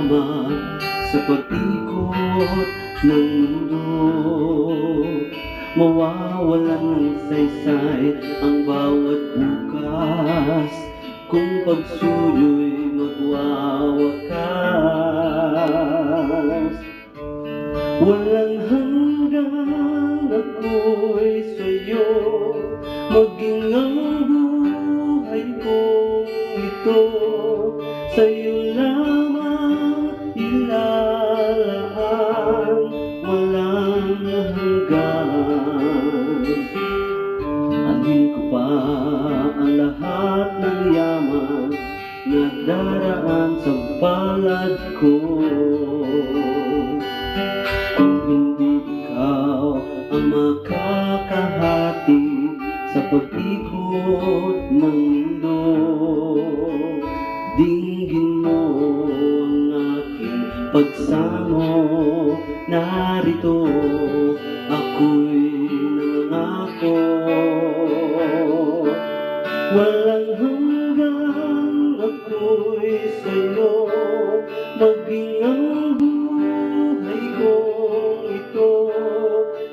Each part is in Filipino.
lamang sa pag-ikot ng mundo. Mawawalan ng saysay ang bawat bukas kung pagsuyo'y magwawakas. Walang hanggang ako'y sa'yo, maging ang buhay kong ito sa'yo lamang ilalaan, walang hanggan. Alin ko pa ang lahat ng yaman na daraan sa palad ko, kung hindi ikaw ang makakahati sa pag-ikot ng mundo. Dinggin mo ang aking pagsamo, narito ako'y nangangako. Walang hanggang ako'y sa'yo, maging ang buhay kong ito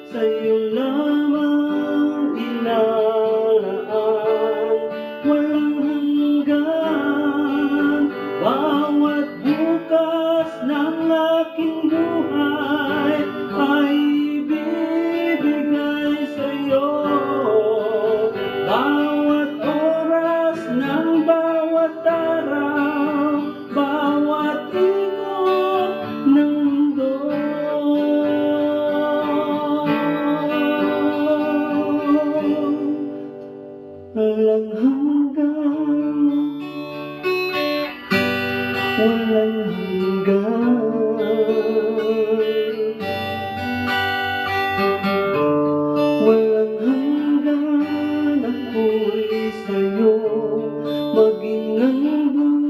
sa'yo lamang ilalaan, walang hanggan. Bawat bukas ng aking buhay ay ibibigay sa'yo. Bawat oras ng bawat araw, bawat ikot ng mundo. Walang hanggan, walang hanggan. Walang hanggan ako'y sa'yo, maging ang buhay